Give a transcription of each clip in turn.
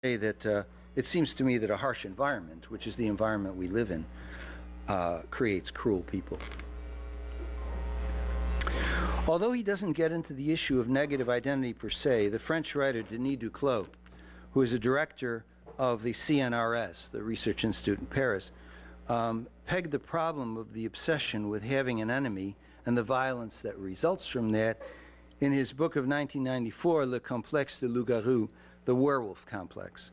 say that it seems to me that a harsh environment, which is the environment we live in, creates cruel people. Although he doesn't get into the issue of negative identity per se, the French writer Denis Duclos, who is a director of the CNRS, the Research Institute in Paris, pegged the problem of the obsession with having an enemy and the violence that results from that in his book of 1994, Le Complexe de Loup-Garou, The Werewolf Complex.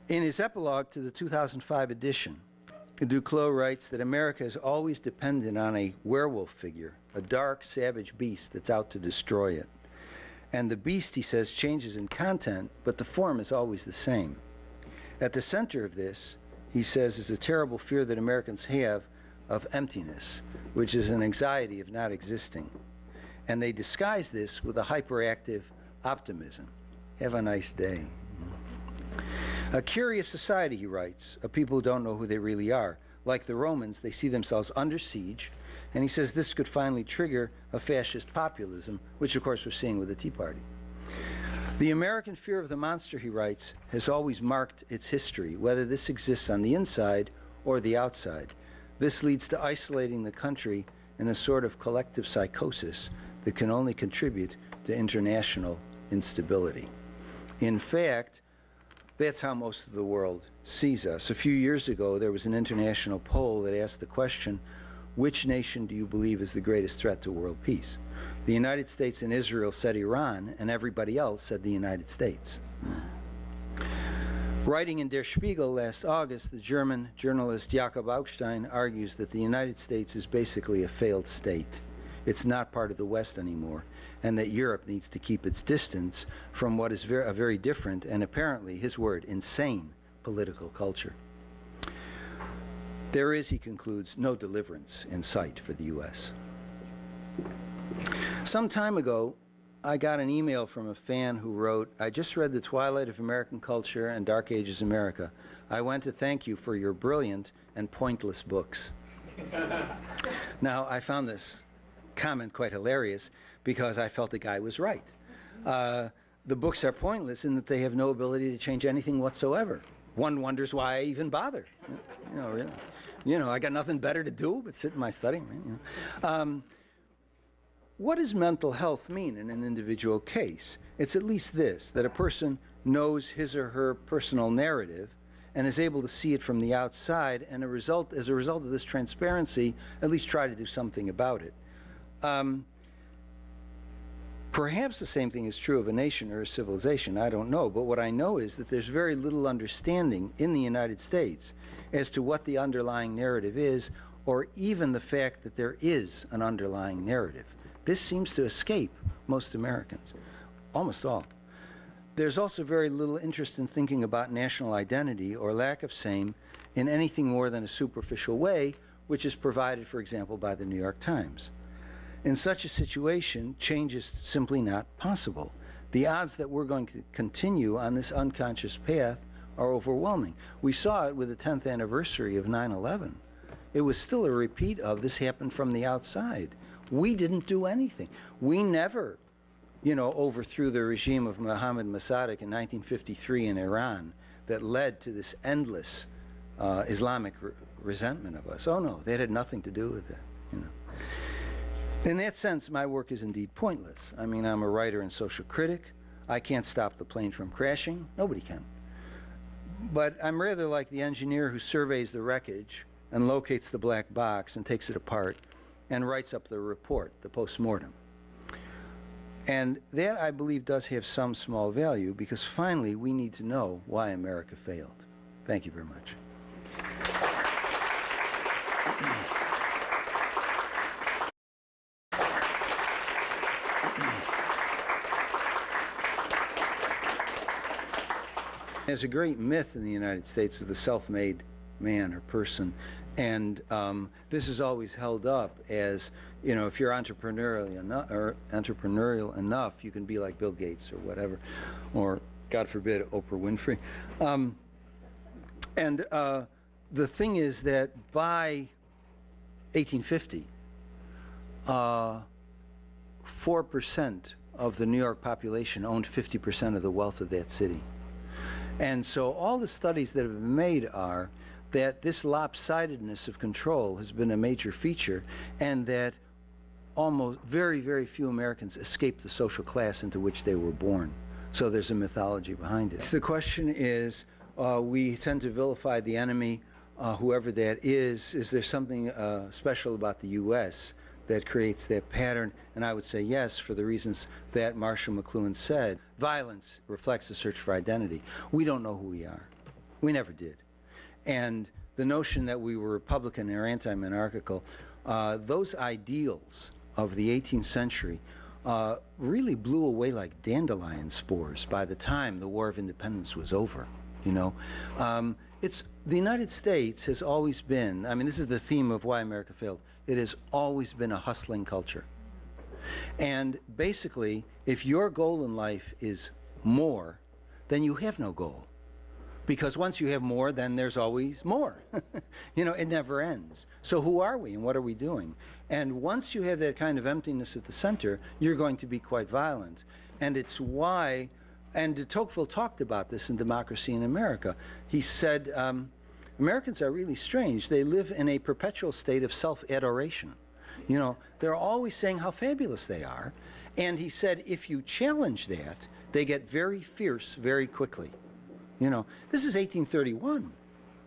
In his epilogue to the 2005 edition, Duclos writes that America is always dependent on a werewolf figure, a dark, savage beast that's out to destroy it. And the beast, he says, changes in content, but the form is always the same. At the center of this, he says, is a terrible fear that Americans have of emptiness, which is an anxiety of not existing. And they disguise this with a hyperactive optimism. Have a nice day. A curious society, he writes, of people who don't know who they really are. Like the Romans, they see themselves under siege, and he says this could finally trigger a fascist populism, which of course we're seeing with the Tea Party. The American fear of the monster, he writes, has always marked its history, whether this exists on the inside or the outside. This leads to isolating the country in a sort of collective psychosis that can only contribute to international instability. In fact, that's how most of the world sees us. A few years ago, there was an international poll that asked the question, which nation do you believe is the greatest threat to world peace? The United States and Israel said Iran, and everybody else said the United States. Writing in Der Spiegel last August, the German journalist Jakob Augstein argues that the United States is basically a failed state. It's not part of the West anymore, and that Europe needs to keep its distance from what is a very different and apparently, his word, insane political culture. There is, he concludes, no deliverance in sight for the U.S. Some time ago, I got an email from a fan who wrote, I just read The Twilight of American Culture and Dark Ages America. I want to thank you for your brilliant and pointless books. Now, I found this comment quite hilarious because I felt the guy was right. The books are pointless in that they have no ability to change anything whatsoever. One wonders why I even bother. You know, really. You know, I got nothing better to do but sit in my study. You know. What does mental health mean in an individual case? It's at least this, that a person knows his or her personal narrative and is able to see it from the outside, and as a result of this transparency, at least try to do something about it. Perhaps the same thing is true of a nation or a civilization, I don't know, but what I know is that there's very little understanding in the United States as to what the underlying narrative is, or even the fact that there is an underlying narrative. This seems to escape most Americans, almost all. There's also very little interest in thinking about national identity or lack of same in anything more than a superficial way, which is provided, for example, by the New York Times. In such a situation, change is simply not possible. The odds that we're going to continue on this unconscious path are overwhelming. We saw it with the 10th anniversary of 9/11. It was still a repeat of this happened from the outside. We didn't do anything. We never, you know, overthrew the regime of Mohammad Mossadegh in 1953 in Iran that led to this endless Islamic resentment of us. Oh no, that had nothing to do with that, you know. In that sense, my work is indeed pointless. I mean, I'm a writer and social critic. I can't stop the plane from crashing. Nobody can. But I'm rather like the engineer who surveys the wreckage and locates the black box and takes it apart and writes up the report, the post-mortem. And that, I believe, does have some small value because finally we need to know why America failed. Thank you very much. There's a great myth in the United States of the self-made man or person, and this is always held up as, you know, if you're entrepreneurial enough, you can be like Bill Gates or whatever, or God forbid, Oprah Winfrey. The thing is that by 1850, 4% of the New York population owned 50% of the wealth of that city. And so all the studies that have been made are that this lopsidedness of control has been a major feature, and that almost very, very few Americans escape the social class into which they were born. So there's a mythology behind it. The question is, we tend to vilify the enemy, whoever that is. Is there something special about the U.S. that creates that pattern? And I would say yes, for the reasons that Marshall McLuhan said. Violence reflects a search for identity. We don't know who we are. We never did. And the notion that we were Republican or anti-monarchical, those ideals of the 18th century really blew away like dandelion spores by the time the War of Independence was over. You know, the United States has always been, I mean, this is the theme of Why America Failed. It has always been a hustling culture. And basically, if your goal in life is more, then you have no goal. Because once you have more, then there's always more. You know, it never ends. So who are we and what are we doing? And once you have that kind of emptiness at the center, you're going to be quite violent. And it's why, and de Tocqueville talked about this in Democracy in America. He said, Americans are really strange. They live in a perpetual state of self-adoration. You know, they're always saying how fabulous they are. And he said, if you challenge that, they get very fierce very quickly. You know, this is 1831,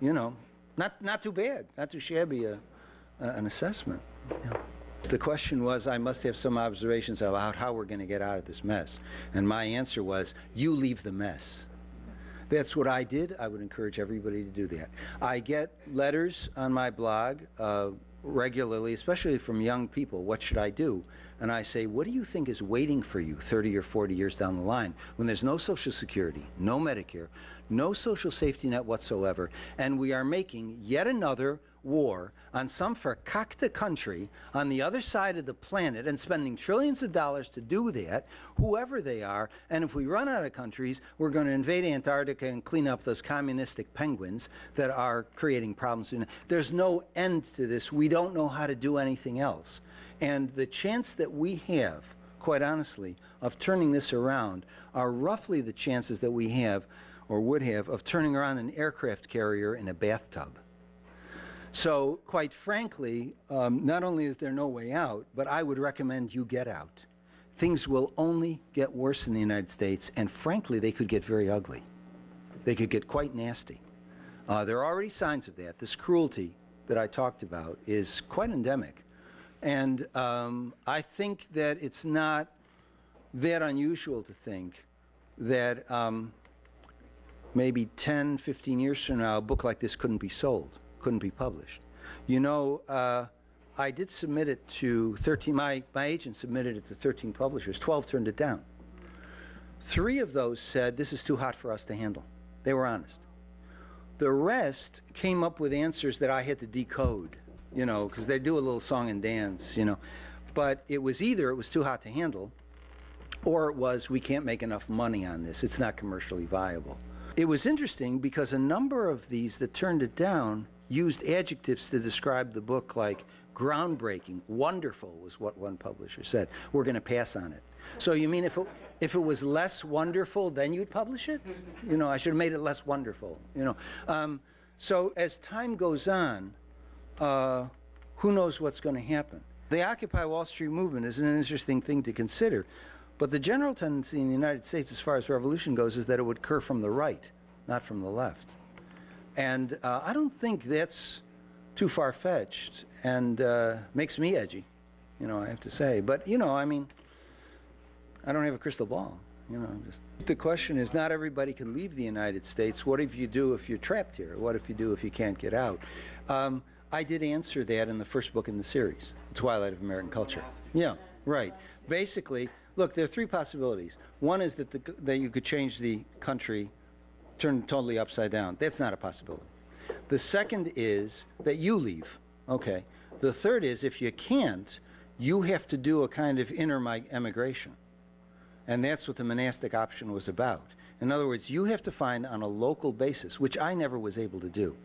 you know, not too bad, not too shabby an assessment. Yeah. The question was, I must have some observations about how we're going to get out of this mess. And my answer was, you leave the mess. That's what I did. I would encourage everybody to do that. I get letters on my blog regularly, especially from young people. What should I do? And I say, what do you think is waiting for you 30 or 40 years down the line when there's no Social Security, no Medicare, no social safety net whatsoever, and we are making yet another war on some verkackte country on the other side of the planet and spending trillions of dollars to do that, whoever they are, and if we run out of countries, we're going to invade Antarctica and clean up those communistic penguins that are creating problems. There's no end to this. We don't know how to do anything else. And the chance that we have, quite honestly, of turning this around are roughly the chances that we have, or would have, of turning around an aircraft carrier in a bathtub. So, quite frankly, not only is there no way out, but I would recommend you get out. Things will only get worse in the United States, and frankly, they could get very ugly. They could get quite nasty. There are already signs of that. This cruelty that I talked about is quite endemic. And I think that it's not that unusual to think that maybe 10, 15 years from now, a book like this couldn't be sold, couldn't be published. You know, I did submit it to 13, my agent submitted it to 13 publishers, 12 turned it down. 3 of those said, this is too hot for us to handle. They were honest. The rest came up with answers that I had to decode, you know, because they do a little song and dance, you know. But it was either it was too hot to handle, or it was we can't make enough money on this. It's not commercially viable. It was interesting because a number of these that turned it down used adjectives to describe the book like groundbreaking, wonderful was what one publisher said. We're going to pass on it. So you mean if it was less wonderful, then you'd publish it? You know, I should have made it less wonderful, you know. So as time goes on, who knows what's going to happen? The Occupy Wall Street movement is an interesting thing to consider. But the general tendency in the United States as far as revolution goes is that it would occur from the right, not from the left. And I don't think that's too far-fetched and makes me edgy, you know, I have to say. But, you know, I mean, I don't have a crystal ball, you know. The question is, not everybody can leave the United States. What if you do if you're trapped here? What if you do if you can't get out? I did answer that in the first book in the series, The Twilight of American Culture. Yeah, right. Basically, look, there are 3 possibilities. One is that, that you could change the country, turn it totally upside down. That's not a possibility. The second is that you leave. Okay. The third is if you can't, you have to do a kind of inter-emigration. And that's what the monastic option was about. In other words, you have to find on a local basis, which I never was able to do.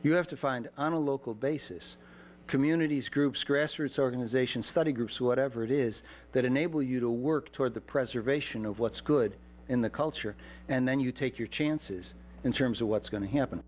You have to find on a local basis communities, groups, grassroots organizations, study groups, whatever it is, that enable you to work toward the preservation of what's good in the culture, and then you take your chances in terms of what's going to happen.